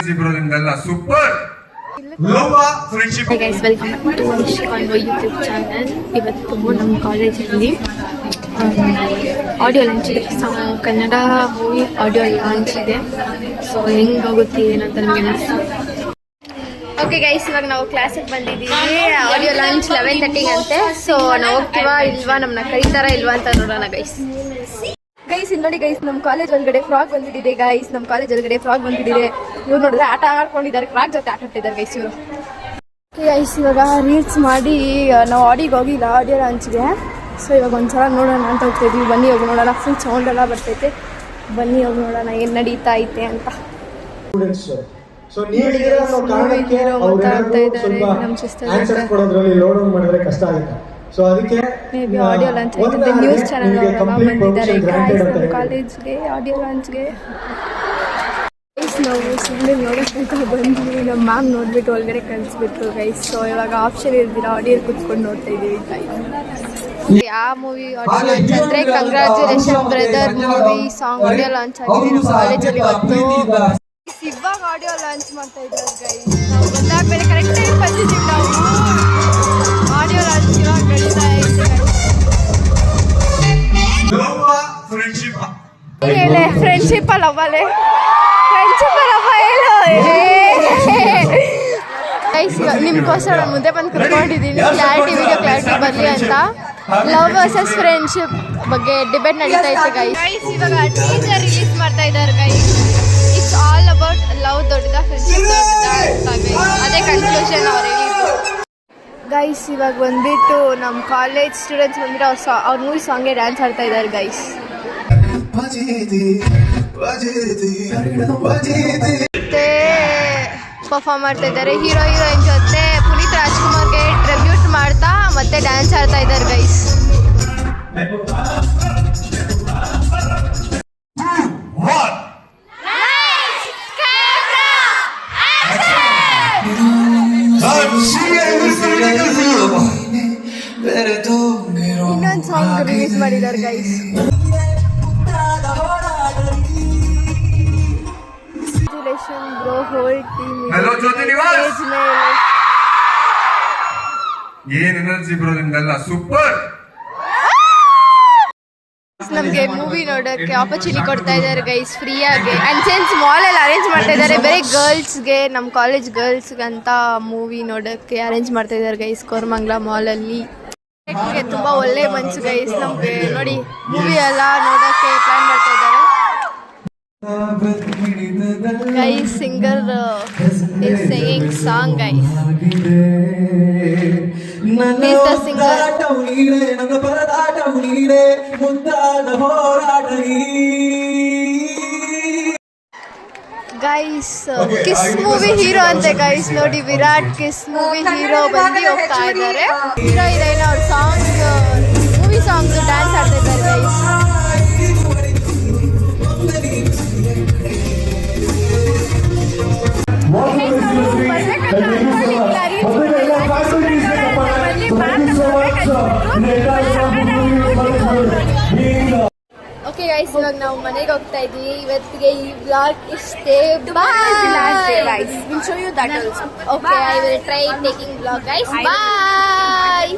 Energy bro ನಿಮ್ದೆಲ್ಲ super love friendship. Hi guys, welcome back to Anish Convo YouTube channel. ಇವತ್ತು ನಮ್ಮ ಕಾಲೇಜಲ್ಲಿ audio launch ಇದೆ. Kannada movie audio launch ಇದೆ. So ಹೆಂಗೆ ಹೋಗುತ್ತೆ ಏನಂತ ನಮಗೆ ಓಕೆ ಗೈಸ್, ಇವಾಗ ನಾವು ಕ್ಲಾಸಿಗೆ ಬಂದಿದ್ದೀವಿ. ಆಡಿಯೋ ಲಾಂಚ್ 11:30 ಅಂತೆ. ಸೊ ನಾವು ಹೋಗ್ತೀವಾ ಇಲ್ವಾ, ನಮ್ಮನ್ನ ಕರೀತಾರಾ ಇಲ್ವಾ ಅಂತ ನೋಡೋಣ ಗೈಸ್. ಗೈಸ್ ಇಲ್ಲಿ ನೋಡಿ ಗೈಸ್, ನಮ್ಮ ಕಾಲೇಜ್ ಒಳಗಡೆ ಫ್ರಾಗ್ ಬಂದ್ಬಿಟ್ಟಿದೆ ಗೈಸ್. ನಮ್ಮ ಕಾಲೇಜ್ ಒಳಗಡೆ ಫ್ರಾಗ್ ಬಂದ್ಬಿಟ್ಟಿದೆ. ಇವ್ರು ನೋಡಿದ್ರೆ ಆಟ ಆಡ್ಕೊಂಡಿದ್ದಾರೆ, ಫ್ರಾಗ್ ಜೊತೆ ಆಟ ಆಡ್ತಿದ್ದಾರೆ ಗೈಸ್ ಇವರು. ಗೈಸ್ ಇವಾಗ ರೀಲ್ಸ್ ಮಾಡಿ ನಾವು ಆಡಿಗೆ ಹೋಗಿಲ್ಲ, ಆಡಿಯೋ ಲಾಂಚ್ಗೆ. ಸೊ ಇವಾಗ ಒಂದ್ಸಲ ನೋಡೋಣ ಅಂತ ಹೋಗ್ತಾ ಇದೀವಿ. ಬನ್ನಿ ಹೋಗಿ ನೋಡೋಣ. ಫುಲ್ ಸೌಂಡ್ ಎಲ್ಲ ಬರ್ತೈತೆ. ಬನ್ನಿ ಹೋಗಿ ನೋಡೋಣ ಏನು ನಡೀತಾ ಐತೆ ಅಂತ. ಮಾತಾಡ್ತಾ ಇದ್ದಾರೆ ನಮ್ಮ ಸಿಸ್ಟರ್ ಸೊ ಅದಕ್ಕೆ ಮೇಬಿ ಆಡಿಯೋ ಲಾಂಚ್ ಆಯ್ತಿದೆ. ನ್ಯೂಸ್ ಚಾನಲ್ ಬಂದಿದ್ದಾರೆ ನಮ್ಮ ಕಾಲೇಜ್ಗೆ ಆಡಿಯೋ ಲಾಂಚ್ಗೆ. ನಾವು ಸುಮ್ಮನೆ ನೋಡೋಕ್ಕಂತ ಬಂದ್ವಿ. ನಮ್ಮ ಮ್ಯಾಮ್ ನೋಡ್ಬಿಟ್ಟು ಒಳಗಡೆ ಕಳಿಸ್ಬಿಟ್ರು ಗೈಸ್. ಸೊ ಇವಾಗ ಆಪ್ಷನ್ ಇರ್ದಿರ ಆಡಿಯೋ ಕುತ್ಕೊಂಡು ನೋಡ್ತಾ ಇದ್ದೀವಿ ಗೈಸ್. ಯಾವ ಮೂವಿ ಆಡಿಯೋ ಲಾಂಚ್ ಅಂದರೆ congratulation brother movie song audio launch ಆಗಿದೆ ನಮ್ಮ ಕಾಲೇಜಲ್ಲಿ ಇವತ್ತು. ಇವಾಗ ಆಡಿಯೋ ಲಾಂಚ್ ಮಾಡ್ತಾ ಇದ್ದಾರೆ ಗೈಸ್. ನಾವು ಬಂದಾದ್ಮೇಲೆ ಕರೆಕ್ಟ್ ಟೈಮ್ ಬಂದಿದ್ದೀವಿ. ನಾವು ಆಡಿಯೋ ಲಾಂಚ್ ಇವಾಗ ನಡೀತಾ ಇದೆ. ಹೇಳೆ ಫ್ರೆಂಡ್ಶಿಪ್ ಲವ್ವಲೆ, ಫ್ರೆಂಡ್ಶಿಪ್ ಲವ್ವ ಹೇಳು. ಗೈಸ್ ನಿಮ್ಗೋಸ್ಕರ ನಾನು ಮುಂದೆ ಬಂದು ಕರ್ಕೊಂಡಿದ್ದೀನಿ, ವಿಡಿಯೋ ಕ್ಲಾರಿಟಿ ಬರಲಿ ಅಂತ. ಲವ್ ವರ್ಸಸ್ ಫ್ರೆಂಡ್ಶಿಪ್ ಬಗ್ಗೆ ಡಿಬೇಟ್ ನಡೀತಾ ಇತ್ತು ಗೈಸ್. ಇವಾಗ ಟೀಸರ್ ರಿಲೀಸ್ ಮಾಡ್ತಾ ಇದ್ದಾರೆ guys. It's all about love ದೊಡ್ಡದ ಫ್ರೆಂಡ್ಶಿಪ್ ದೊಡ್ಡದ ಅಂತ ಗೈಸ್. ಅದೇ ಕನ್ಕ್ಲೂಷನ್ ಅವ್ರು ಹೇಳಿದ್ದು ಗೈಸ್. ಇವಾಗ ಬಂದ್ಬಿಟ್ಟು ನಮ್ಮ ಕಾಲೇಜ್ ಸ್ಟೂಡೆಂಟ್ಸ್ ಬಂದ್ಬಿಟ್ಟು ಅವ್ರ ಮೂವಿ ಸಾಂಗ್ಗೆ ಡ್ಯಾನ್ಸ್ ಆಡ್ತಾ ಇದ್ದಾರೆ ಗೈಸ್. ಮತ್ತೆ ಪರ್ಫಾರ್ಮ್ ಮಾಡ್ತಾ ಇದ್ದಾರೆ ಹೀರೋಯಿನ್ ಜೊತೆ. ಪುನೀತ್ ರಾಜ್ಕುಮಾರ್ಗೆ ಟ್ರಿಬ್ಯೂಟ್ ಮಾಡ್ತಾ ಮತ್ತೆ ಡ್ಯಾನ್ಸ್ ಆಡ್ತಾ ಇದ್ದಾರೆ ಗೈಸ್. ಇನ್ನೊಂದು ಸಾಂಗ್ ರಿಲೀಸ್ ಮಾಡಿದ್ದಾರೆ ಗೈಸ್. ಬ್ರೋ ಹೋಲ್ ಟೀಮ್ ಏನ್ ಎನರ್ಜಿ ಬ್ರೋ ನಿಮ್ದೆಲ್ಲ ಸೂಪರ್. ನಮ್ಗೆ ಮೂವಿ ನೋಡೋಕ್ಕೆ ಆಪರ್ಚುನಿಟಿ ಕೊಡ್ತಾ ಇದ್ದಾರೆ ಗೈಸ್ ಫ್ರೀಯಾಗಿ. ಅಂಡ್ ಸೆನ್ಸ್ ಮಾಲ್ ಅಲ್ಲಿ ಅರೇಂಜ್ ಮಾಡ್ತಾ ಇದ್ದಾರೆ ಬೇರೆ ಗರ್ಲ್ಸ್ಗೆ, ನಮ್ಮ ಕಾಲೇಜ್ ಗರ್ಲ್ಸ್ಗೆ ಅಂತ ಮೂವಿ ನೋಡೋಕ್ಕೆ ಅರೇಂಜ್ ಮಾಡ್ತಾ ಇದ್ದಾರೆ ಗೈಸ್ ಕೋರಮಂಗಲ ಮಾಲಲ್ಲಿ. ತುಂಬಾ ಒಳ್ಳೆ ಮನ್ಸು ಗೈಸ್. ನಮ್ಗೆ ನೋಡಿ ಮೂವಿ ಎಲ್ಲ ನೋಡೋಕ್ಕೆ ಪ್ಲಾನ್ ಮಾಡ್ತಾ ಇದ್ದಾರೆ guys. Singer is singing song guys. He's the singer. Guys kiss movie hero ಅಂತೆ ಗೈಸ್. ನೋಡಿ ವಿರಾಟ್ ಕಿಸ್ ಮೂವಿ ಹೀರೋ ಬಂದು ಹೋಗ್ತಾ ಇದ್ದಾರೆ. ಹೀರೋ ಹೀರೋಯಿನ್ ಅವ್ರ ಸಾಂಗ್ ಮೂವಿ ಸಾಂಗ್ಸ್ ಡ್ಯಾನ್ಸ್ ಆಡ್ತಾ ಇದ್ದಾರೆ ಗೈಸ್. ಓಕೆ ಗೈಸ್, ಇವಾಗ ನಾವು ಮನೆಗೆ ಹೋಗ್ತಾ ಇದ್ದೀವಿ. ಇವತ್ತಿಗೆ ಈ ವ್ಲಾಗ್ ಇಷ್ಟೇ. Bye. Okay, I will try taking vlog guys. Bye.